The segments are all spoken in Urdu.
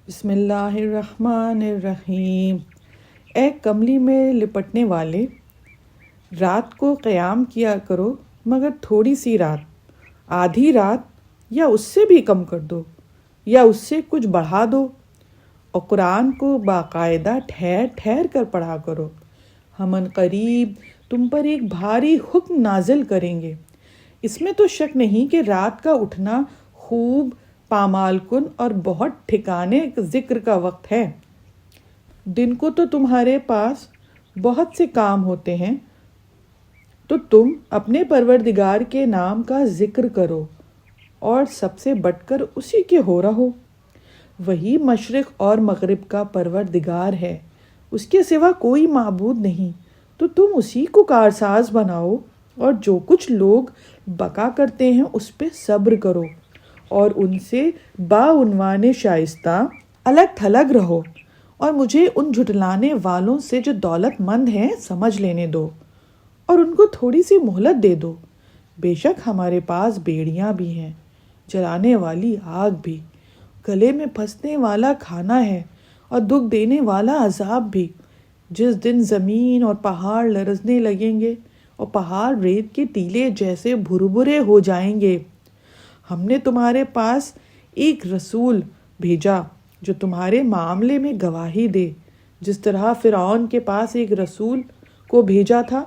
بسم اللہ الرحمن الرحیم۔ اے کملی میں لپٹنے والے، رات کو قیام کیا کرو، مگر تھوڑی سی رات، آدھی رات یا اس سے بھی کم کر دو یا اس سے کچھ بڑھا دو، اور قرآن کو باقاعدہ ٹھہر ٹھہر کر پڑھا کرو۔ ہم عنقریب تم پر ایک بھاری حکم نازل کریں گے۔ اس میں تو شک نہیں کہ رات کا اٹھنا خوب پامال کن اور بہت ٹھکانے ذکر کا وقت ہے۔ دن کو تو تمہارے پاس بہت سے کام ہوتے ہیں، تو تم اپنے پروردگار کے نام کا ذکر کرو اور سب سے بڑھ کر اسی کے ہو رہو۔ وہی مشرق اور مغرب کا پروردگار ہے، اس کے سوا کوئی معبود نہیں، تو تم اسی کو کارساز بناؤ، اور جو کچھ لوگ بقا کرتے ہیں اس پہ صبر کرو، اور ان سے باعنوان شائستہ الگ تھلگ رہو، اور مجھے ان جھٹلانے والوں سے جو دولت مند ہیں سمجھ لینے دو، اور ان کو تھوڑی سی مہلت دے دو۔ بے شک ہمارے پاس بیڑیاں بھی ہیں، جلانے والی آگ بھی، گلے میں پھنسنے والا کھانا ہے، اور دکھ دینے والا عذاب بھی۔ جس دن زمین اور پہاڑ لرزنے لگیں گے اور پہاڑ ریت کے ٹیلے جیسے بھربھرے ہو جائیں گے۔ ہم نے تمہارے پاس ایک رسول بھیجا جو تمہارے معاملے میں گواہی دے، جس طرح فرعون کے پاس ایک رسول کو بھیجا تھا،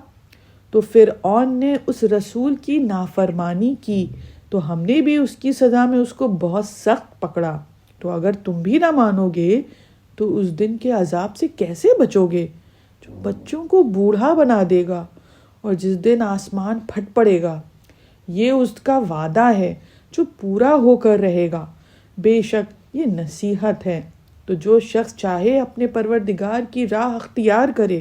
تو فرعون نے اس رسول کی نافرمانی کی، تو ہم نے بھی اس کی سزا میں اس کو بہت سخت پکڑا۔ تو اگر تم بھی نہ مانو گے تو اس دن کے عذاب سے کیسے بچو گے جو بچوں کو بوڑھا بنا دے گا، اور جس دن آسمان پھٹ پڑے گا۔ یہ اس کا وعدہ ہے جو پورا ہو کر رہے گا۔ بے شک یہ نصیحت ہے، تو جو شخص چاہے اپنے پروردگار کی راہ اختیار کرے۔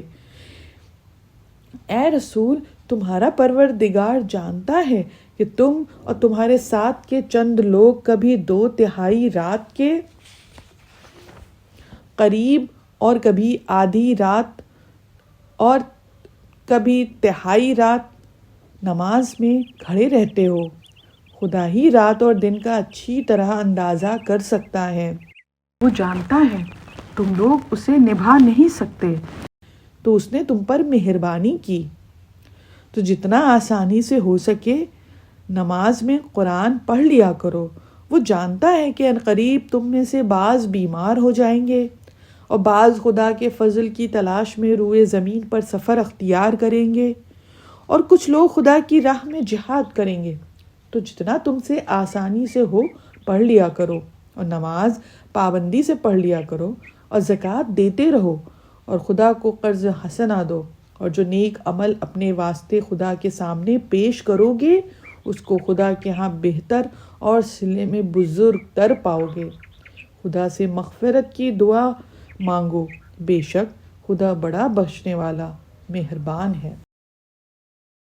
اے رسول، تمہارا پروردگار جانتا ہے کہ تم اور تمہارے ساتھ کے چند لوگ کبھی 2/3 رات کے قریب اور کبھی آدھی رات اور کبھی تہائی رات نماز میں کھڑے رہتے ہو۔ خدا ہی رات اور دن کا اچھی طرح اندازہ کر سکتا ہے۔ وہ جانتا ہے تم لوگ اسے نبھا نہیں سکتے، تو اس نے تم پر مہربانی کی۔ تو جتنا آسانی سے ہو سکے نماز میں قرآن پڑھ لیا کرو۔ وہ جانتا ہے کہ عنقریب تم میں سے بعض بیمار ہو جائیں گے، اور بعض خدا کے فضل کی تلاش میں روئے زمین پر سفر اختیار کریں گے، اور کچھ لوگ خدا کی راہ میں جہاد کریں گے۔ تو جتنا تم سے آسانی سے ہو پڑھ لیا کرو، اور نماز پابندی سے پڑھ لیا کرو، اور زکوٰۃ دیتے رہو، اور خدا کو قرض حسنہ دو، اور جو نیک عمل اپنے واسطے خدا کے سامنے پیش کرو گے اس کو خدا کے ہاں بہتر اور صلے میں بزرگ تر پاؤ گے۔ خدا سے مغفرت کی دعا مانگو، بے شک خدا بڑا بخشنے والا مہربان ہے۔